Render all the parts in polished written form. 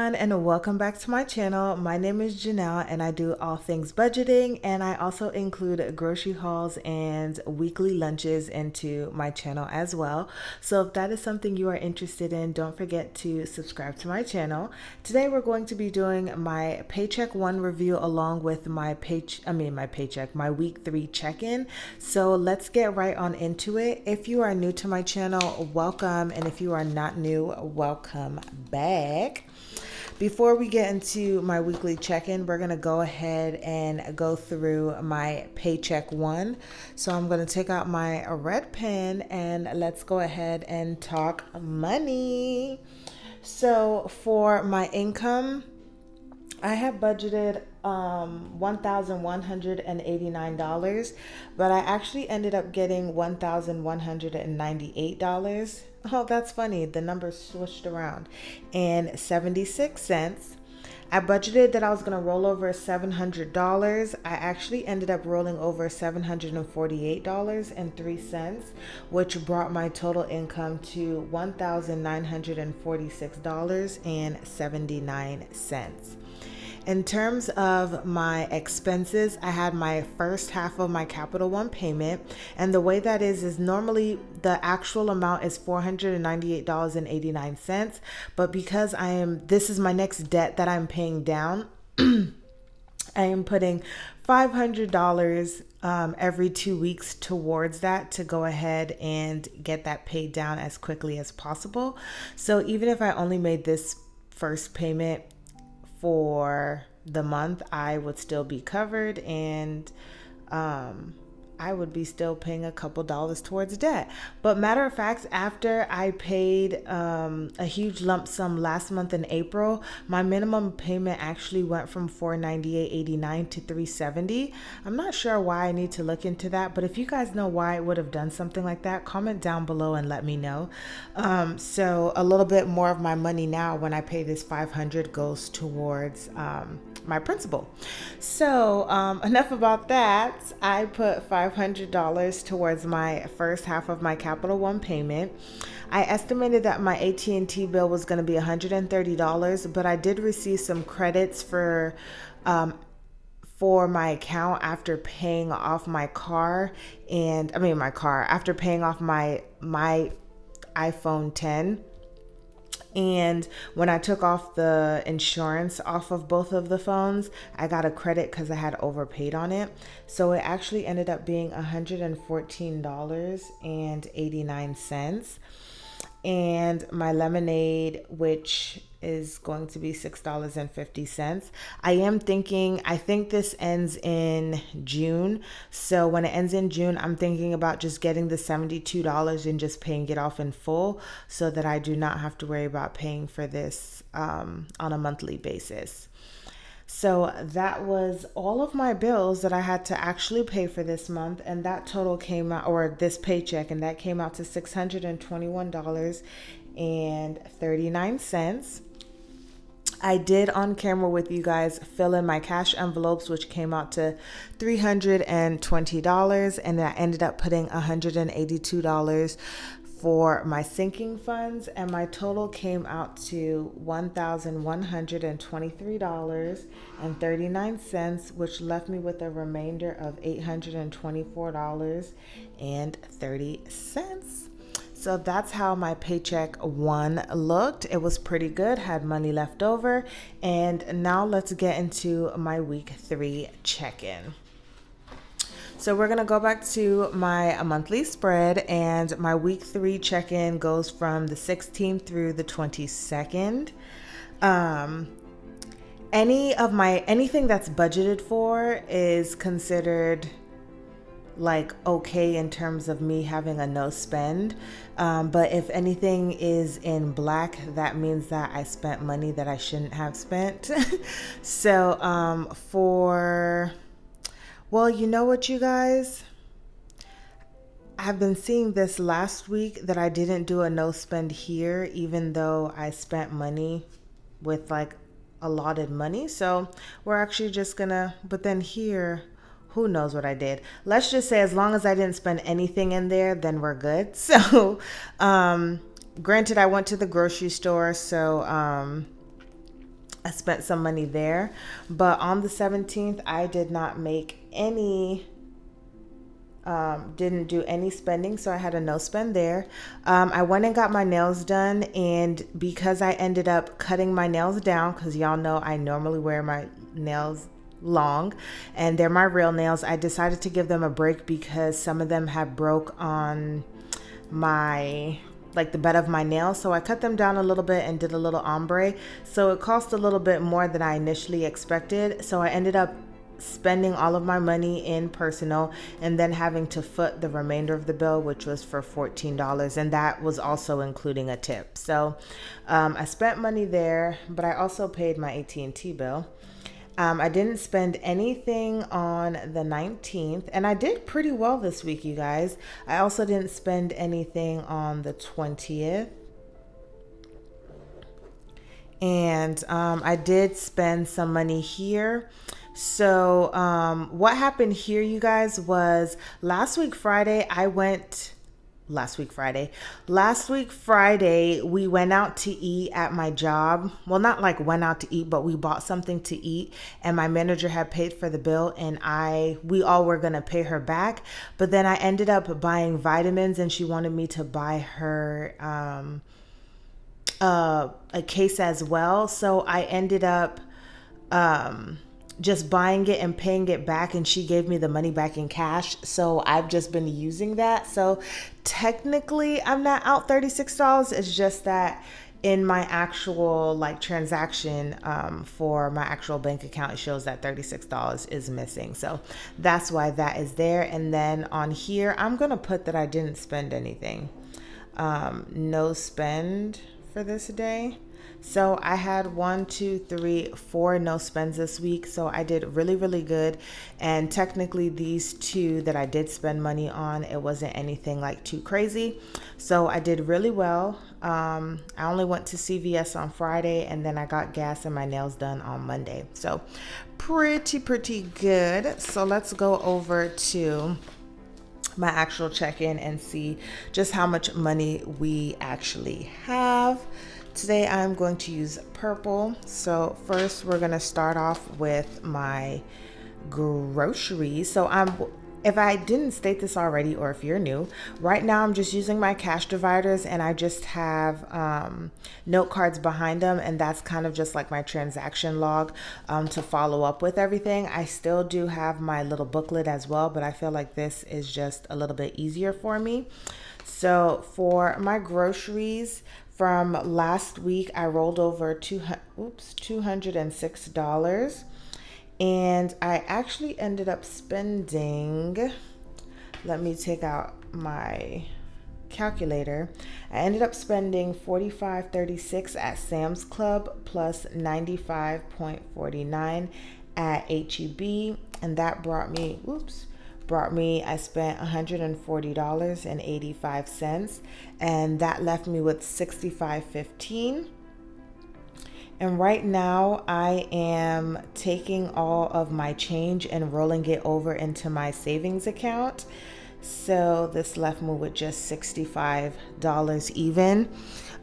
everyone, and welcome back to my channel. My name is Janelle and I do all things budgeting, and I also include grocery hauls and weekly lunches into my channel as well. So if that is something you are interested in, don't forget to subscribe to my channel. Today we're going to be doing my paycheck one review along with my my week 3 check-in. So let's get right on into it. If you are new to my channel, welcome, and if you are not new, welcome back. Before we get into my weekly check-in, we're going to go ahead and go through my paycheck one. So I'm going to take out my red pen and let's go ahead and talk money. So for my income, I have budgeted $1,189, but I actually ended up getting $1,198. Oh, that's funny. The numbers switched around. And 76 cents. I budgeted that I was going to roll over $700. I actually ended up rolling over $748.03, which brought my total income to $1,946.79. In terms of my expenses, I had my first half of my Capital One payment. And the way that is normally the actual amount is $498.89. But because this is my next debt that I'm paying down, I am putting $500 every 2 weeks towards that to go ahead and get that paid down as quickly as possible. So even if I only made this first payment for the month, I would still be covered, and I would be still paying a couple dollars towards debt. But matter of fact, after I paid a huge lump sum last month in April, my minimum payment actually went from $498.89 to $370. I'm not sure why. I need to look into that, but if you guys know why I would have done something like that, comment down below and let me know. So a little bit more of my money now when I pay this $500 goes towards my principal. So enough about that. I put $500 towards my first half of my Capital One payment. I estimated that my AT&T bill was going to be $130, but I did receive some credits for my account after paying off my car, after paying off my iPhone 10. And when I took off the insurance off of both of the phones, I got a credit because I had overpaid on it. So it actually ended up being $114.89. And my lemonade, which is going to be $6.50. I think this ends in June. So when it ends in June, I'm thinking about just getting the $72 and just paying it off in full so that I do not have to worry about paying for this on a monthly basis. So that was all of my bills that I had to actually pay for this month, and that total came out, or this paycheck, and that came out to $621.39. I did on camera with you guys fill in my cash envelopes, which came out to $320, and I ended up putting $182 for my sinking funds, and my total came out to $1,123.39, which left me with a remainder of $824.30. So that's how my paycheck one looked. It was pretty good, had money left over. And now let's get into my week 3 check-in. So we're going to go back to my monthly spread, and my week 3 check-in goes from the 16th through the 22nd. Anything that's budgeted for is considered like okay in terms of me having a no spend. But if anything is in black, that means that I spent money that I shouldn't have spent. So well, you know what, you guys? I've been seeing this last week that I didn't do a no spend here, even though I spent money with like allotted money. So we're actually just but then here, who knows what I did? Let's just say as long as I didn't spend anything in there, then we're good. So, granted, I went to the grocery store, so I spent some money there. But on the 17th, I did not make any didn't do any spending, so I had a no spend there. I went and got my nails done, and because I ended up cutting my nails down, because y'all know I normally wear my nails long and they're my real nails, I decided to give them a break because some of them had broke on my like the bed of my nails. So I cut them down a little bit and did a little ombre. So it cost a little bit more than I initially expected. So I ended up spending all of my money in personal and then having to foot the remainder of the bill, which was for $14, and that was also including a tip. So I spent money there, but I also paid my AT&T bill. I didn't spend anything on the 19th, and I did pretty well this week, you guys. I also didn't spend anything on the 20th. And I did spend some money here. So what happened here, you guys, was last week Friday we went out to eat at my job. Well, not like went out to eat, but we bought something to eat, and my manager had paid for the bill, and we all were going to pay her back. But then I ended up buying vitamins, and she wanted me to buy her a case as well. So I ended up just buying it and paying it back, and she gave me the money back in cash. So I've just been using that. So technically I'm not out $36. It's just that in my actual like transaction for my actual bank account, it shows that $36 is missing. So that's why that is there. And then on here, I'm going to put that I didn't spend anything. No spend for this day. So I had 4 no spends this week. So I did really, really good. And technically these 2 that I did spend money on, it wasn't anything like too crazy. So I did really well. I only went to CVS on Friday, and then I got gas and my nails done on Monday. So pretty good. So let's go over to my actual check-in and see just how much money we actually have. Today I'm going to use purple. So first we're going to start off with my groceries. So if I didn't state this already, or if you're new, right now I'm just using my cash dividers, and I just have note cards behind them, and that's kind of just like my transaction log to follow up with everything. I still do have my little booklet as well, but I feel like this is just a little bit easier for me. So for my groceries from last week, I rolled over $206. And I actually ended up spending, let me take out my calculator. I ended up spending $45.36 at Sam's Club plus $95.49 at HEB. And that brought me, I spent $140.85. And that left me with $65.15. And right now I am taking all of my change and rolling it over into my savings account. So this left me with just $65 even.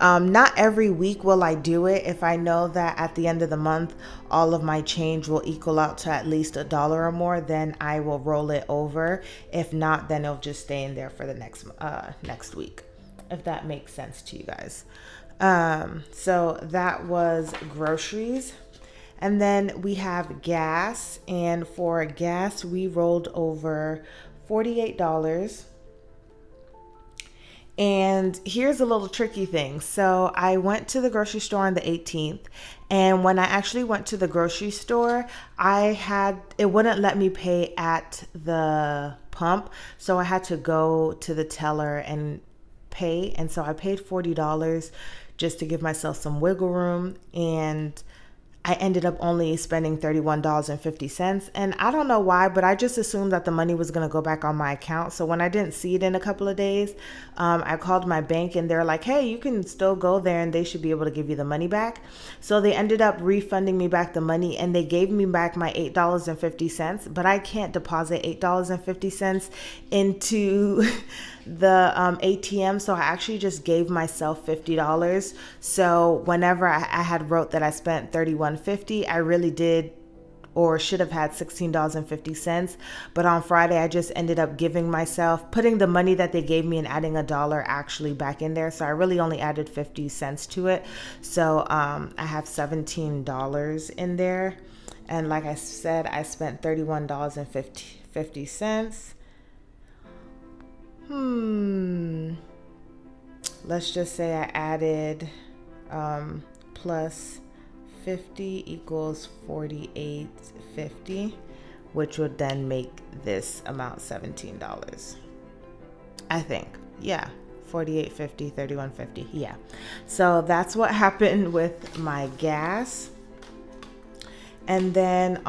Not every week will I do it. If I know that at the end of the month, all of my change will equal out to at least $1 or more, then I will roll it over. If not, then it'll just stay in there for the next week, if that makes sense to you guys. So that was groceries. And then we have gas. And for gas, we rolled over $48. And here's a little tricky thing. So I went to the grocery store on the 18th. And when I actually went to the grocery store, it wouldn't let me pay at the pump. So I had to go to the teller and pay. And so I paid $40 just to give myself some wiggle room, and I ended up only spending $31.50. And I don't know why, but I just assumed that the money was going to go back on my account. So when I didn't see it in a couple of days, I called my bank, and they're like, hey, you can still go there and they should be able to give you the money back. So they ended up refunding me back the money, and they gave me back my $8.50, but I can't deposit $8.50 into the ATM. So I actually just gave myself $50. So whenever I had wrote that I spent $31, $31.50. I really did or should have had $16.50. But on Friday, I just ended up giving myself, putting the money that they gave me and adding $1 actually back in there. So I really only added 50 cents to it. So I have $17 in there. And like I said, I spent $31.50. Let's just say I added plus 50 equals 48.50, which would then make this amount $17. I think. Yeah. 48.50, 31.50. Yeah. So that's what happened with my gas. And then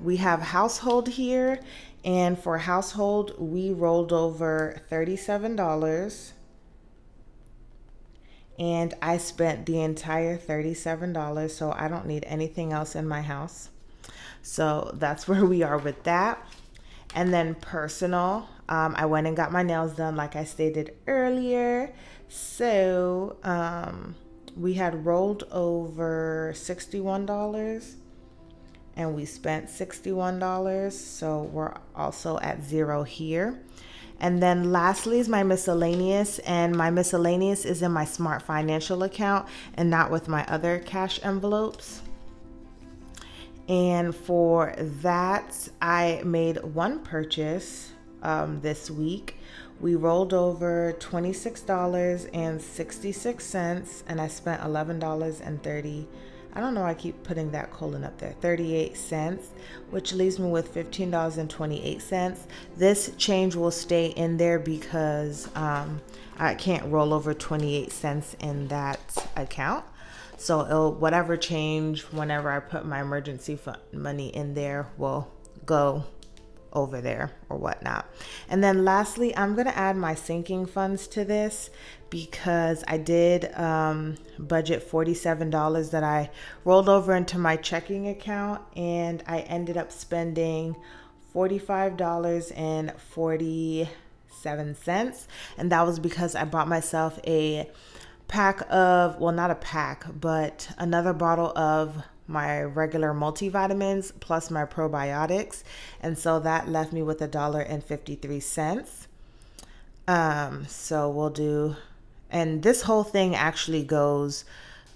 we have household here, and for household we rolled over $37. And I spent the entire $37, so I don't need anything else in my house. So that's where we are with that. And then personal, I went and got my nails done like I stated earlier. So we had rolled over $61 and we spent $61. So we're also at zero here. And then lastly is my miscellaneous, and my miscellaneous is in my Smart Financial account and not with my other cash envelopes. And for that, I made one purchase this week. We rolled over $26.66 and I spent $11.30. I don't know, I keep putting that colon up there, 38 cents, which leaves me with $15.28. This change will stay in there because I can't roll over 28 cents in that account. So whatever change, whenever I put my emergency fund money in there, will go over there or whatnot. And then lastly, I'm going to add my sinking funds to this because I did budget $47 that I rolled over into my checking account, and I ended up spending $45.47. And that was because I bought myself a pack of, well, not a pack, but another bottle of my regular multivitamins plus my probiotics. And so that left me with $1.53. So we'll do, and this whole thing actually goes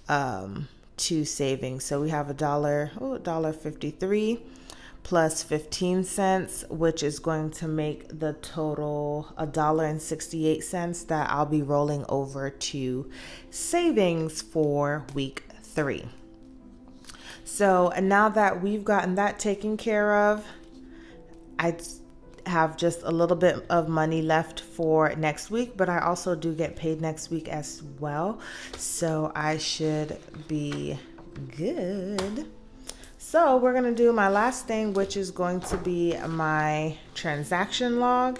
to savings. So we have $1.53 plus 15 cents, which is going to make the total $1.68 that I'll be rolling over to savings for week 3. So, and now that we've gotten that taken care of, I have just a little bit of money left for next week, but I also do get paid next week as well. So I should be good. So we're going to do my last thing, which is going to be my transaction log.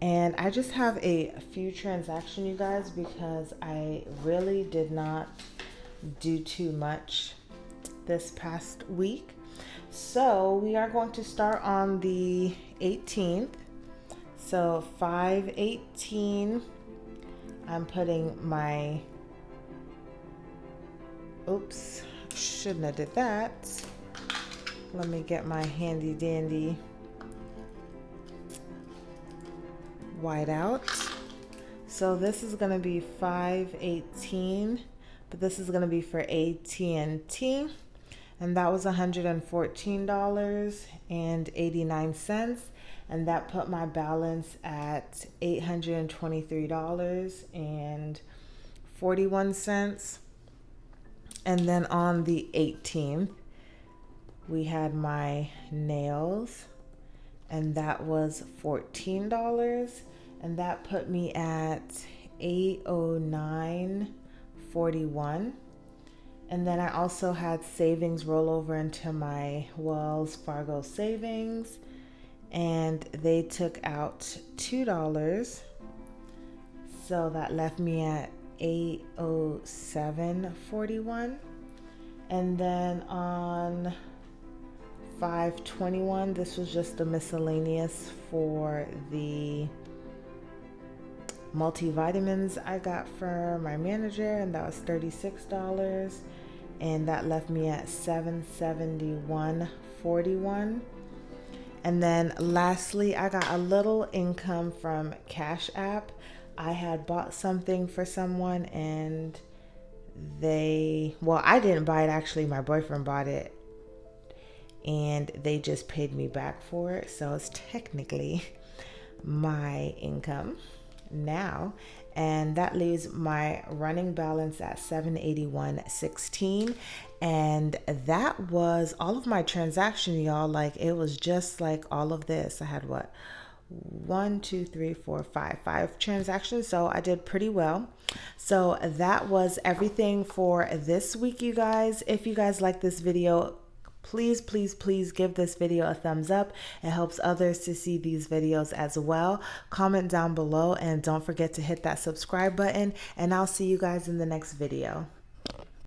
And I just have a few transactions, you guys, because I really did not do too much this past week. So we are going to start on the 18th. So 5/18, I'm putting my, oops, shouldn't have did that. Let me get my handy dandy white out. So this is going to be 5/18, but this is going to be for AT&T, and that was $114.89, and that put my balance at $823.41. And then on the 18th, we had my nails, and that was $14, and that put me at $809.41. And then I also had savings roll over into my Wells Fargo savings, and they took out $2, so that left me at $807.41. And then on 5/21, this was just the miscellaneous for the multivitamins I got from my manager, and that was $36. and that left me at 771.41. And then lastly, I got a little income from Cash App. I had bought something for someone and I didn't buy it actually, my boyfriend bought it, and they just paid me back for it. So it's technically my income now, and that leaves my running balance at 781.16. And that was all of my transaction, y'all. Like, it was just like all of this. I had what, 5 transactions, so I did pretty well. So that was everything for this week, you guys. If you guys like this video, please give this video a thumbs up. It helps others to see these videos as well. Comment down below, and don't forget to hit that subscribe button, and I'll see you guys in the next video.